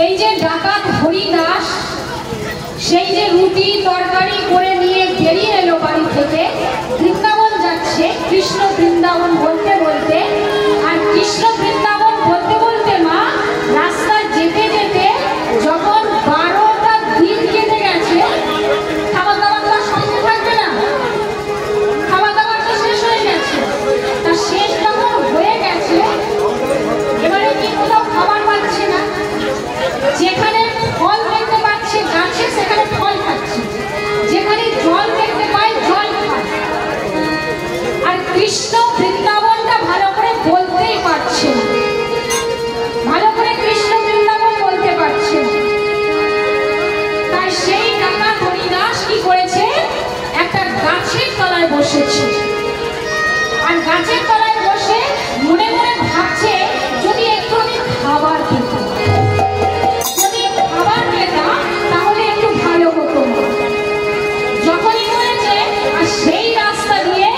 এই যে ডাকাত হরিদাস সেই যে রুটি তরকারি করে নিয়ে বেরিয়ে এলো বাড়ি থেকে, বৃন্দাবন যাচ্ছে, কৃষ্ণ বৃন্দাবন বলতে বলতে, আর কৃষ্ণ বৃন্দাবন বলতে বলতে মা রাস্তায় যেতে যেতে যখন 12টা দিন কেটে গেছে, খাবার দাবার তো সঙ্গে থাকবে না, খাবার দাবার তো শেষ হয়ে গেছে, তা শেষ যখন হয়ে গেছে এবারে কি কোথাও খাবার পাচ্ছে না, যেখানে ফল দেখতে পাচ্ছে গাছে সেখানে ফল খাচ্ছে, যেখানে জল দেখতে পায় জল খায়, আর কৃষ্ণ বৃন্দাবনটা ভালো করে বলতেই পারছে না, ভালো করে কৃষ্ণ বৃন্দাবন বলতে পারছে না। তাই সেই ডাকাত হরিদাস কি করেছে, একটা গাছের তলায় বসেছে, আর গাছের তলায় বসে মনে মনে ভাবছে যদি একটু আমি খাবার পেতাম, যদি খাবার পেতাম তাহলে একটু ভালো হতো। যখনই বলেছে, আর সেই রাস্তা দিয়ে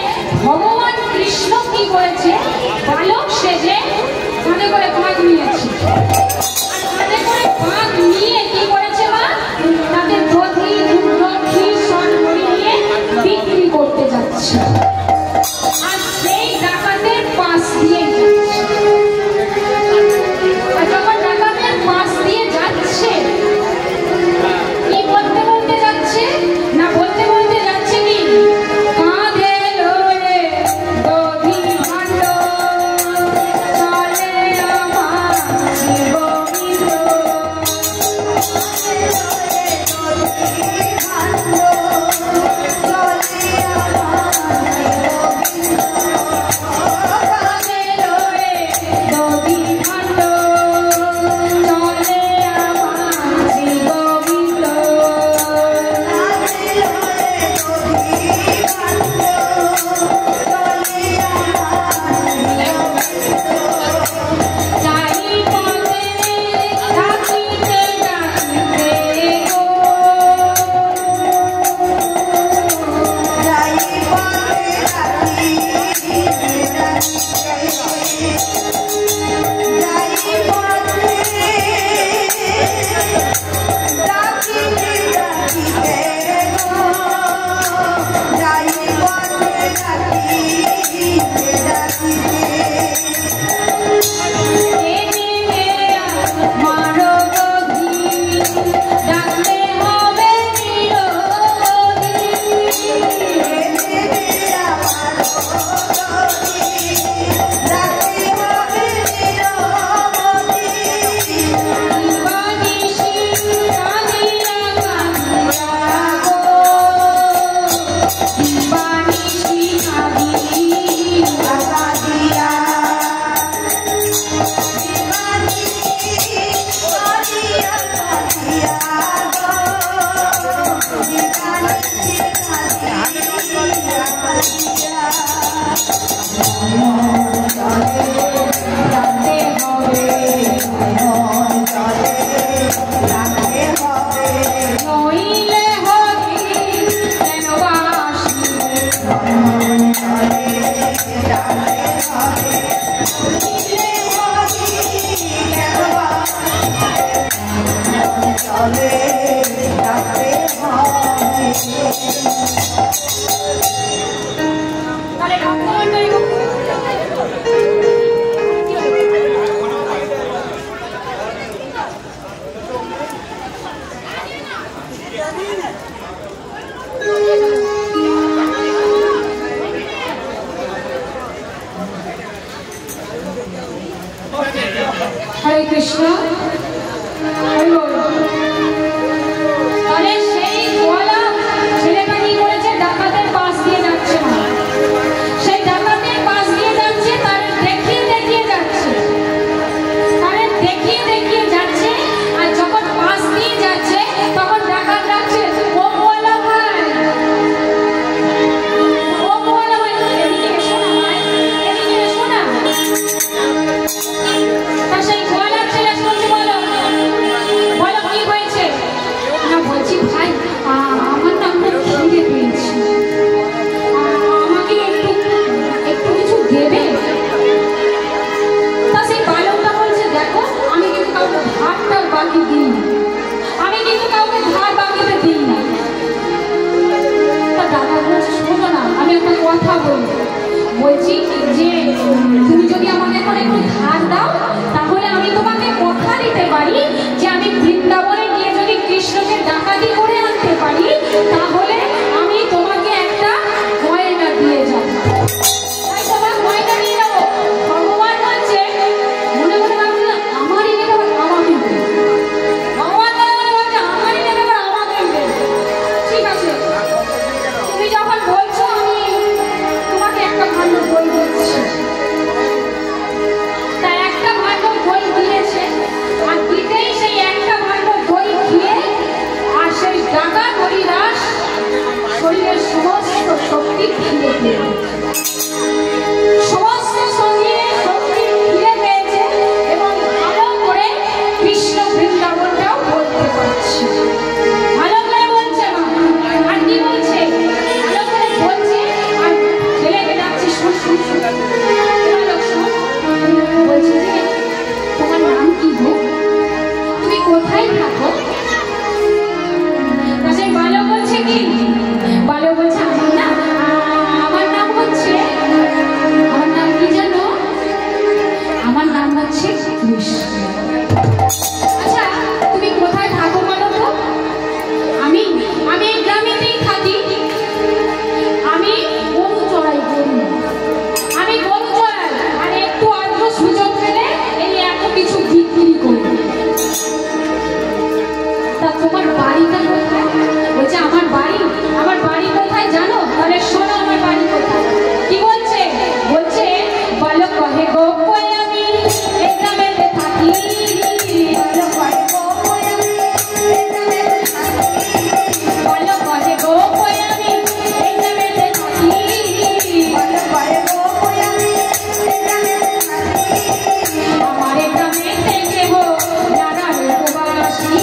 ভগবান কৃষ্ণ কি করেছে, বালক সেজে কাঁধে করে ভাগ নিয়েছে, আর কাঁধে করে ভাগ নিয়ে কি করেছে মা, তাদের দধি দুগ্ধ ক্ষীর সরবরি নিয়ে বিক্রি করতে যাচ্ছে, আর সেই ডাকাতের পাশ দিয়ে যাচ্ছে। আর যখন ডাকাতের পাশ দিয়ে যাচ্ছে কি বলতে বলতে যাচ্ছে না, বলতে বলতে যাচ্ছে কি, কাঁধে লয়ে দধি ভাণ্ড চলে আমার জীববিত, হরে কৃষ্ণ, হরি বল। তাহলে সেই গোয়ালা ছেলেটা কি করেছে, ডাকাতের কোথায় থাকো? সেই বালক বলছে কি, বালক বলছে আমার নাম হচ্ছে, আমার নাম কি জানো? আমার নাম হচ্ছে কৃষ্ণ। আচ্ছা তুমি কোথায় থাকো বলো তো? আমি এই গ্রামেতেই থাকি। আমি গরু চড়াই, আমি গরু চড়াই, আর একটু আধটু সুযোগ পেলে এই এত কিছু বিক্রি করি। তা তোমার বাড়িটা কোথায়? বলছে আমার বাড়ি কোথায় জানো? তাহলে শোনো আমার বাড়ি কোথায়। কি বলছে? বলছে বালক কহে গো কই আমি এই গ্রামেতে থাকি, বালক কহে গো কই আমি এই গ্রামেতে থাকি, বালক কহে গো কই আমি এই গ্রামেতে থাকি, বালক কহে গো কই আমি এই গ্রামেতে থাকি, আমার গ্রামে থেকে গো নারায়ণ উপবাসী,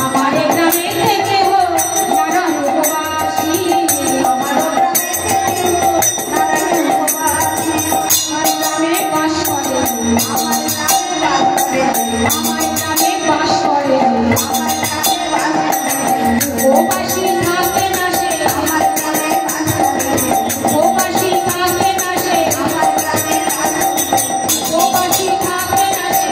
আমার গ্রামে থেকে গো নারায়ণ উপবাসী, আমার গ্রামে বাস করে, আমার গ্রামে বাস করে, উপবাসী থাকে না সে, উপবাসী থাকে না সে, উপবাসী থাকে না সে।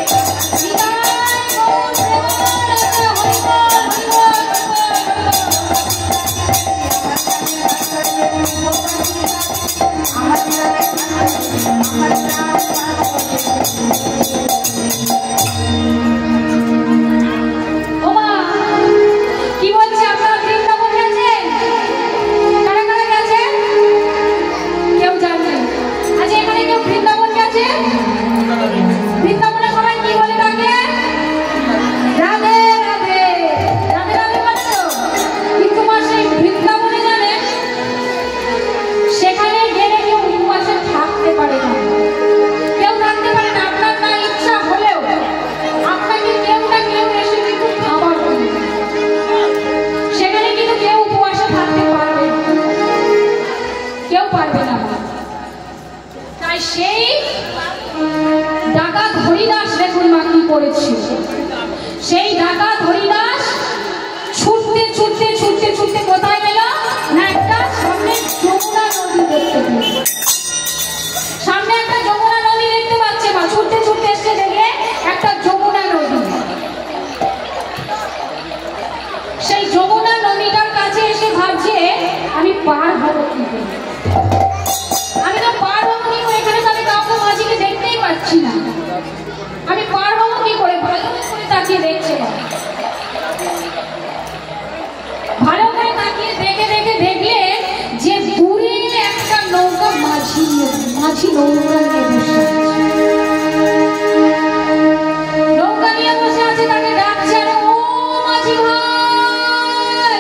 কি বলছে? আপনারা বৃন্দাবন গেছেন? কারা কারা গেছেন? কেউ জানেন? আচ্ছা এখানে কেউ বৃন্দাবন গেছে? বৃন্দাবনে সবাই কি বলে ডাকে? রাধে রাধে, রাধে রাধে বলে তো। কিন্তু মা সেই বৃন্দাবনে জানেন সেখানে গেলে কেউ উপবাসে থাকতে পারে না, কেউ থাকতে পারে না। আপনার না ইচ্ছা হলেও আপনাকে কেউ না কেউ এসে কিন্তু খাবার দেবে, সেখানে কিন্তু কেউ উপবাসে থাকতে পারবে না, কেউ পারবে না। তাই সেই ডাকাত হরিদাস দেখুন মা কি করেছে। সেই ডাকাত হরিদাস ছুটতে ছুটতে ছুটতে ছুটতে কোথায় গেল না, একটা সামনে যমুনা নদী দেখতে পেল। সামনে একটা যমুনা নদী দেখতে পাচ্ছে মা, ছুটতে ছুটতে এসে দেখলে একটা যমুনা নদী। সেই যমুনা নদীটার কাছে এসে ভাবছে আমি পার হবো কি করে, আমি তো পার হবো কি করে, এখানে তাহলে কাউকে মাঝিকে দেখতেই পাচ্ছি না, আমি পার হবো কি করে। ভালো করে তাকিয়ে দেখছে, ভালো করে তাকিয়ে দেখে দেখে দেখলে যে দূরে একটা নৌকা মাঝি নৌকা নিয়ে বসে আছে, নৌকা নিয়ে বসে আছে, তাকে ডাকছে ও মাঝি ভাই,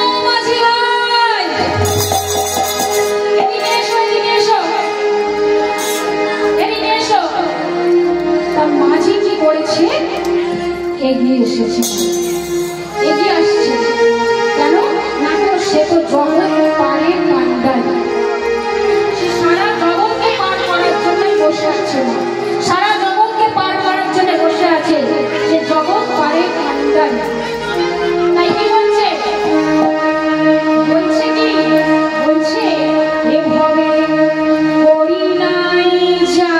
ও মাঝি ভাই, এদিকে এসো, এদিকে এসো, এদিকে এসো। তার মাঝি কি করেছে? এগিয়ে এসেছে, এগিয়ে আসছে। কেন না, তো সে তো জগৎ পারের কান্ডারি, সে সারা জগৎকে পার করার জন্যই বসে আছে না, সারা জগৎকে পার করার জন্য বসে আছে, সে জগৎ পারের কান্ডারি। তাই কি বলছে? বলছে কি? বলছে এভাবে করি নাই যা,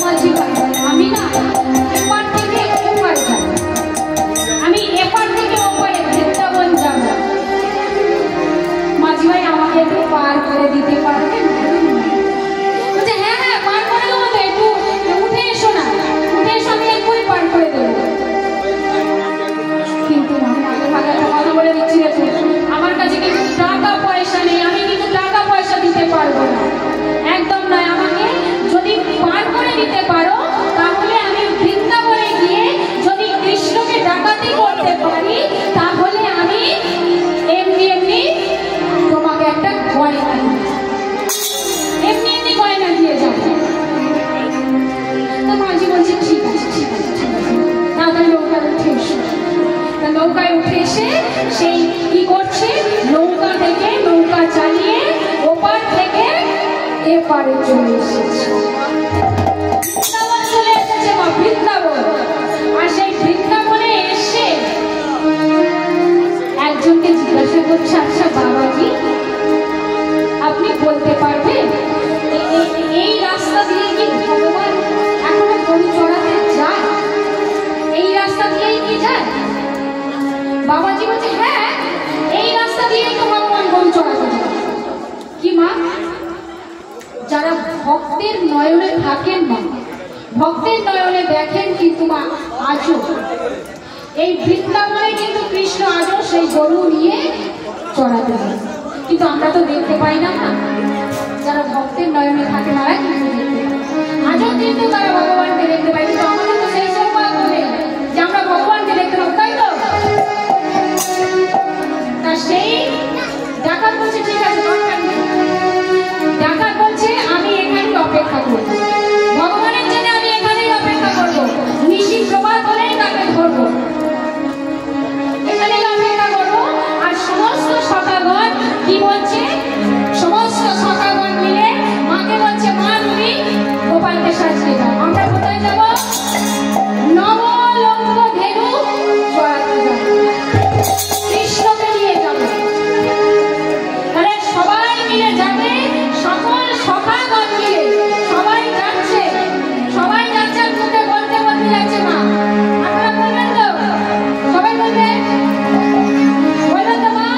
মাঝি ভাই আমি না এপার থেকে ওপার যাব, আমি এপার থেকে ওপারে বৃন্দাবন যাব। মাঝি ভাই আমাকে একটু পার করে দিতে পারবেন? বলছে হ্যাঁ হ্যাঁ পার করে দেবো, তো একটু উঠে এসো না, উঠে এসো, আমি এক্ষুনি পার করে দেবো। কিন্তু আমি আগে ভাগে একটা কথা বলে দিচ্ছি, দেখুন আমার কাছে কিন্তু টাকা পয়সা নেই, আমি কিন্তু টাকা পয়সা দিতে পারবো না, একদম নয়। আমাকে যদি পার করে দিতে পারো তাহলে আমি বৃন্দাবনে গিয়ে যদি কৃষ্ণকে ডাকাতি করতে পারি তাহলে আমি এমনি এমনি তোমাকে একটা গয়না এমনি এমনি গয়না দিয়ে যাবো। তো মাঝি বলছে ঠিক আছে ঠিক আছে ঠিক আছে, তাড়াতাড়ি নৌকায় উঠে এসো। নৌকায় উঠে এসে সেই কি করছে, নৌকা থেকে নৌকা চালিয়ে ওপার থেকে এপারে চলে এসেছে, বৃন্দাবন চলে এসেছে মা, বৃন্দাবন। আর সেই বৃন্দাবনে এসে একজনকে জিজ্ঞাসা করছে, আচ্ছা বাবাজি আপনি বলতে পারবেন এই রাস্তা দিয়ে কি ভগবান এখনো গরু চড়াতে যায়? এই রাস্তা দিয়েই কি যায়? বাবাজি বলছে হ্যাঁ এই রাস্তা দিয়েই তো ভগবান গরু চড়াতে যায়। কি মা? যারা ভক্তের নয়নে থাকেন মা, ভক্তের নয়নে দেখেন কিন্তু মা আজও এই বৃন্দাবনে কিন্তু কৃষ্ণ আজও সেই গরু নিয়ে চড়াতে যায়, কিন্তু আমরা তো দেখতে পাই না মা। যারা ভক্তের নয়নে থাকে তারা কিন্তু দেখতে পায়, আজও কিন্তু তারা ভগবানকে দেখতে পায়, কিন্তু আমাদের তো সেই সৌভাগ্য নেই যে আমরা ভগবানকে দেখতে পাবো, তাই তো? তা সেই ডাকাত বলছে ঠিক আছে দরকার নেই, ডাকাত বলছে আমি এখানেই অপেক্ষা করব, ভগবানের জন্য আমি এখানেই অপেক্ষা করব, নিশি প্রভাত হলেই তাকে ধরবো, এখানেই অপেক্ষা করব। আর সমস্ত সখাগণ কি বলছে, সমস্ত সখাগণ মিলে মাকে বলছে মা তুমি গোপালকে সাজিয়ে দাও, আমরা কোথায় যাব? নবলঙ্গ ধেনু চড়াতে যাব, কৃষ্ণকে নিয়ে যাব। তাহলে সবাই মিলে যাবে, সকল সখাগণ মিলে সবাই যাচ্ছে, সবাই যাচ্ছে, আর মুখে বলতে বলতে যাচ্ছে মা। আপনারা বলবেন তো? সবাই বলবেন? বলবেন তো মা?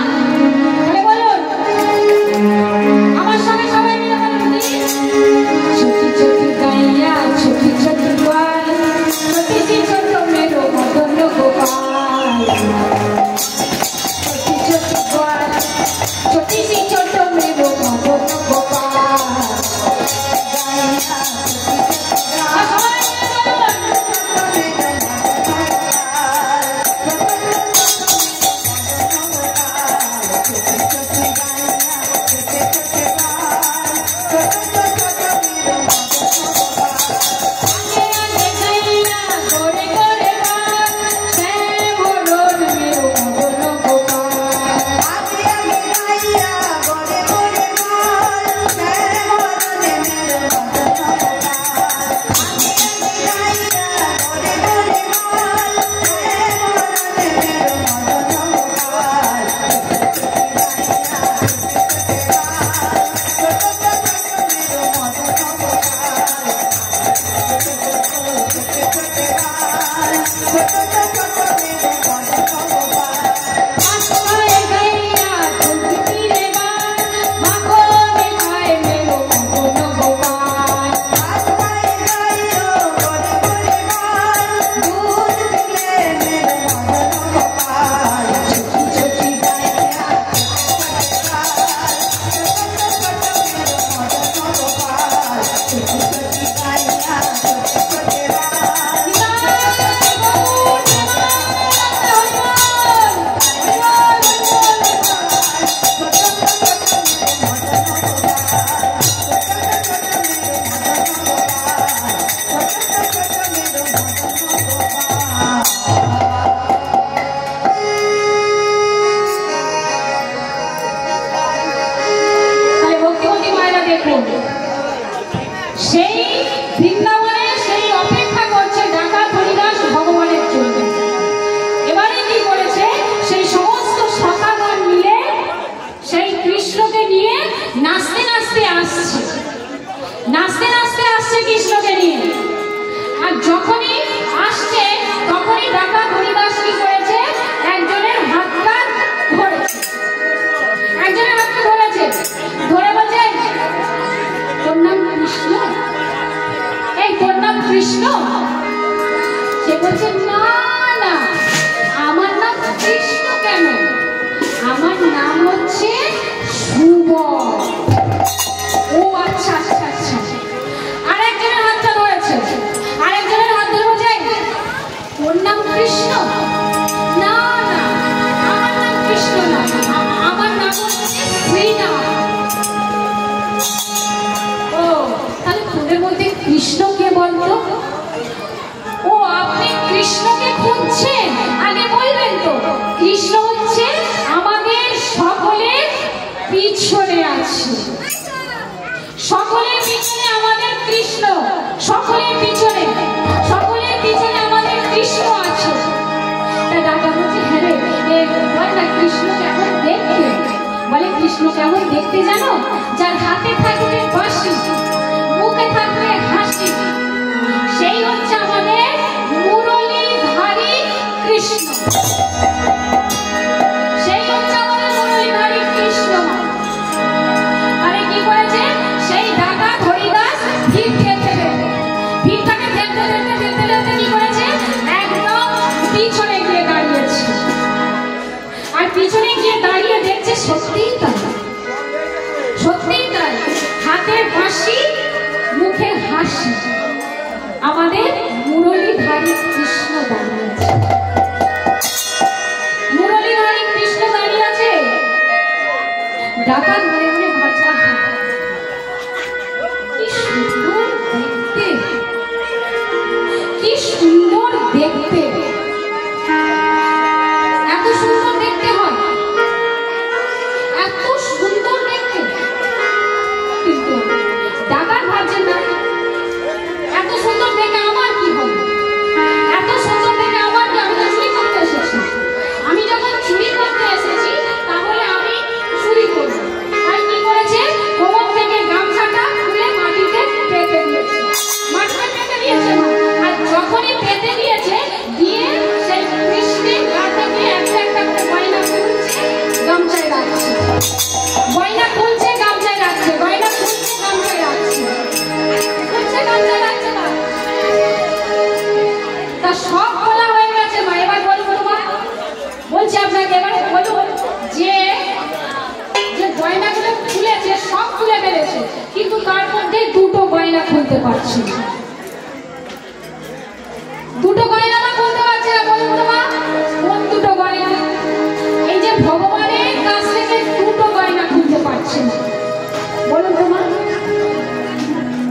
তাহলে বলুন আমার সঙ্গে, সবাই মিলে বলুন কি? ছোটি ছোটি গাইয়া ছোটি ছোটি গোয়াল, ছোটি ছোট মেরো মদন গোপাল, ছোটি ছোটি গোয়াল, ছোটি ছোট মেরো মদন গোপাল। সবাই মিলে বলুন সেই বৃন্দাবনে সেই অপেক্ষা করছে ডাকাত হরিদাস ভগবানের জন্য। এবারে কি করেছে, সেই সমস্ত সখাগণ মিলে সেই কৃষ্ণকে নিয়ে নাচতে নাচতে আসছে, নাচতে নাচতে আসছে কৃষ্ণকে নিয়ে। নাম কৃষ্ণ? সে বলছে না না, আমার নাম কৃষ্ণ কেন, আমার নাম হচ্ছে সুবল। ও আচ্ছা আচ্ছা আচ্ছা। আরেকজনের হাতটা ধরেছে, আরেকজনের হাত ধরে বলছে ওর নাম কৃষ্ণ? না না, আমার নাম কৃষ্ণ না, আমার নাম হচ্ছে শ্রীরাম। ও তাহলে তোদের মধ্যে কৃষ্ণ কে বলতো? ও আপনি কৃষ্ণকে খুঁজছেন, আগে বলবেন তো। কৃষ্ণ হচ্ছে আমাদের সকলের পিছনে আছে, সকলের পিছনে আমাদের কৃষ্ণ, সকলের পিছনে, সকলের পিছনে আমাদের কৃষ্ণ আছে। তা দাদা বলছে হ্যাঁ রে, বল না কৃষ্ণ কেমন দেখতে? বলে কৃষ্ণ কেমন দেখতে জানো? যার হাতে থাকবে বাঁশি, মুখে থাকবে হাসি, সেই হচ্ছে আমাদের মুরলীধারী কৃষ্ণ। সেই হচ্ছে আমাদের মুরলীধারী কৃষ্ণ। আরে কি করেছে সেই ডাকাত হরিদাস? ভিড় ঠেলতে ঠেলতে, ভিড়টাকে ঠেলতে ঠেলতে ঠেলতে ঠেলতে কি করেছে, একদম পিছনে গিয়ে দাঁড়িয়েছে। আর পিছনে গিয়ে দাঁড়িয়ে দেখছে সত্যিই তাই, সত্যিই তাই, হাতে বাঁশি, মুখে হাসি, আমাদের মুরলীধারী কৃষ্ণ দাঁড়িয়ে আছে। মুরলীধারী কৃষ্ণ দাঁড়িয়ে আছে। ডাকাত মনে মনে ভাবছে কি সুন্দর দেখতে, কি সুন্দর দেখতে, এত সুন্দর দেখতে হয়, এত সুন্দর দেখতে। কিন্তু ডাকাত ভাবছে না এত সুন্দর দেখে আমার কি হবে, এত সুন্দর দেখে আমার কি, আমি তো চুরি করতে এসেছি, আমি যখন চুরি করতে এসেছি তাহলে আমি চুরি করবো। তাই কি করেছে, কোমর থেকে গামছাটা খুলে মাটিতে পেতে দিয়েছে, মাটিতে পেতে দিয়েছে। আর যখনই পেতে দিয়েছে, দিয়ে সেই কৃষ্ণের গা থেকে একটা একটা করে গয়না খুলছে, গামছায় রাখছে, গয়না খুলছে, গামছায় রাখছে, গয়না খুলছে, গামছায় রাখছে, খুলছে, গামছায় রাখছে। তা সব খোলা হয়ে গেছে মা। এবার বলবো মা, বলছি আপনাকে, এবার বলুন যে যে গয়নাগুলো খুলেছে সব খুলে ফেলেছে, কিন্তু তার মধ্যে দুটো গয়না খুলতে পারছে না। দুটো গয়না মা খুলতে পারছে না। বলুন তো মা, কোন দুটো গয়না? এই যে ভগবানের কাছ থেকে দুটো গয়না খুলতে পারছে না। বলুন তো মা,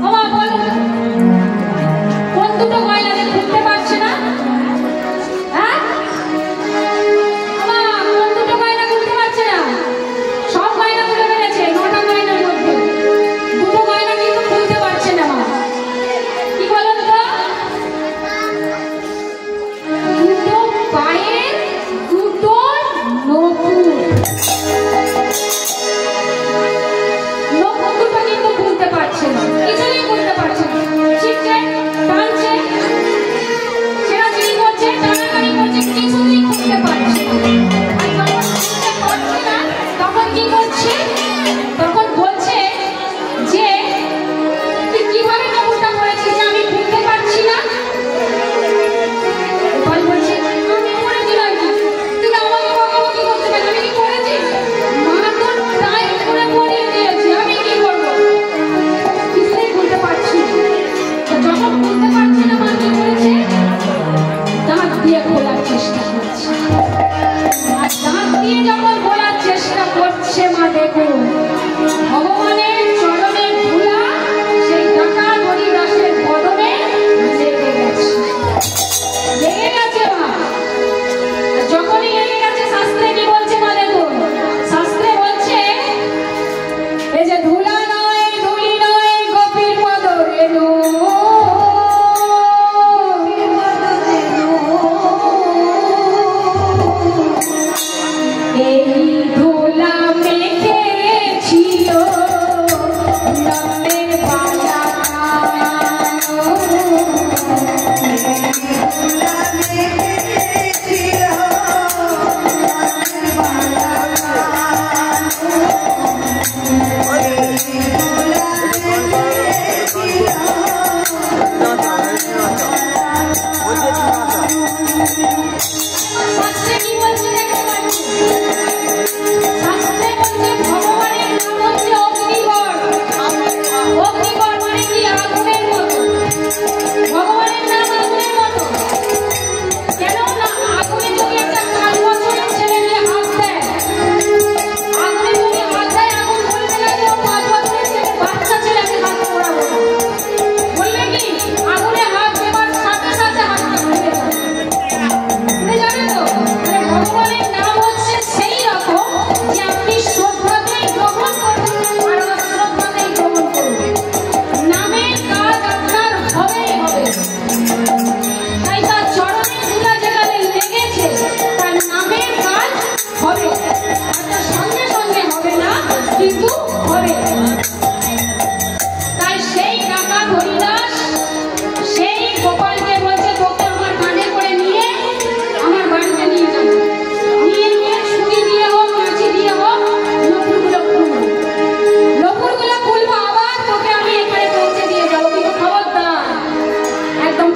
ও মা বলুন কোন দুটো গয়না খুলতে পারছে না? হ্যাঁ মা, কোন দুটো গয়না খুলতে পারছে না? সব গয়না খুলে ফেলেছে, 9টা গয়নার মধ্যে দুটো গয়না কিন্তু খুলতে পারছে না মা। কি বলুন তো? দুটো পায়ের দুটো নখুর, নখুর দুটো কিন্তু খুলতে পারছে না, কিছুই খুলতে পারছে না। শিখছে, টানছে, ছেড়াছেড়ি করছে, টানাটানি করছে, কিছুই খুলতে পারছে না। আর যখন খুলতে পারছে না তখন কি করছে, তখন বলছে যে তুই কিভাবে কাপড়টা পরেছিস যে আমি খুলতে পারছি না? বল বলছে আমি করেছি নাকি, তুই আমাকে বকাবকি করতে পারবি, আমি কি করেছি? মা তোর টাইট করে পরিয়ে দিয়েছে, আমি কি করবো? কিছুই খুলতে পারছি না। যখন খুলতে পারছে না মা কি করেছে, দাঁত দিয়ে খোলার চেষ্টা করছে। আর দাঁত দিয়ে যখন খোলার চেষ্টা করছে মা, দেখুন ভগবানের চরণের ধুলা সেই ডাকাত হরিদাসের বদনে লেগে গেছে, লেগে গেছে মা। যখনই লেগে গেছে, শাস্ত্রে কি বলছে মা দেখুন, শাস্ত্রে বলছে এই যে ধুলা নয়, ধুলি নয়, গোপীর পদ রেণু, এই ধুলা মেখেছিল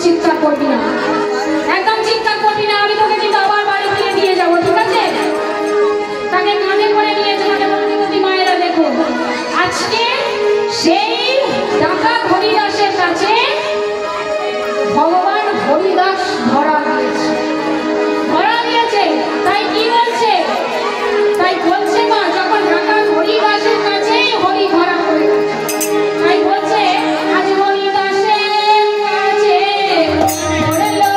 চিৎকার করবি না, একদম চিৎকার করবি না। আমি তোকে কিন্তু আবার বাড়ি ফিরে নিয়ে যাবো, ঠিক আছে? তাকে কাঁধে করে নিয়ে যাবে মন্দিরমতি মায়েরা। দেখো আজকে সেই ডাকাত হরিদাসের কাছে ভগবান হরিদাস ধরা দিয়েছে। তাই কি বলছে? তাই বলছে মা, যখন ডাকাত হরিদাসের কাছে হরি ধরা পড়ে গেছে, তাই বলছে আজ হরিদাসের কাছে পড়লো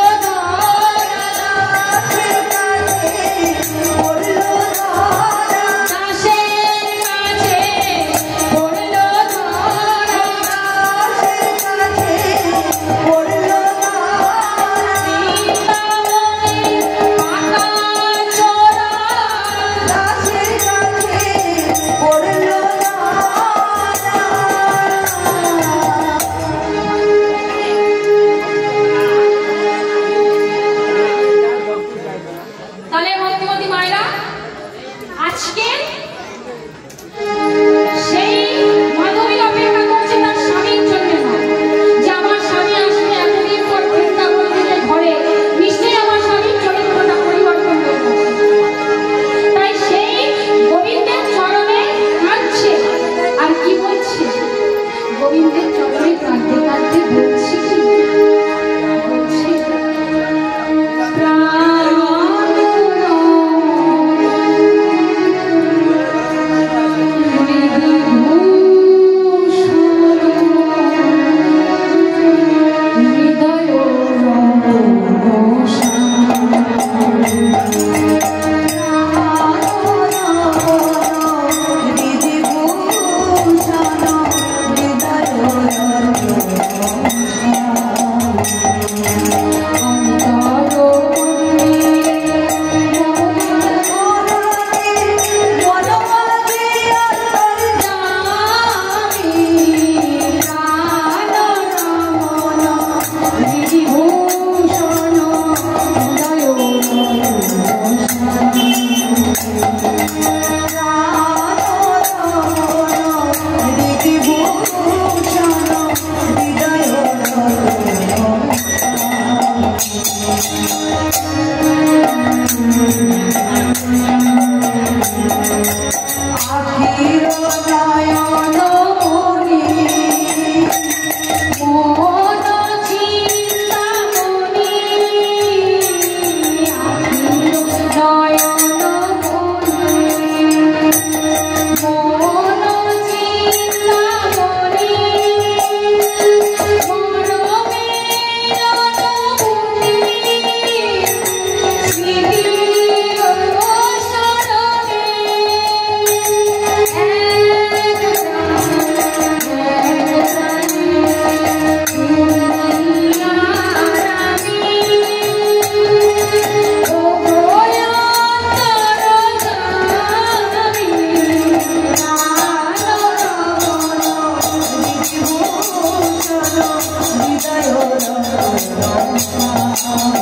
Hare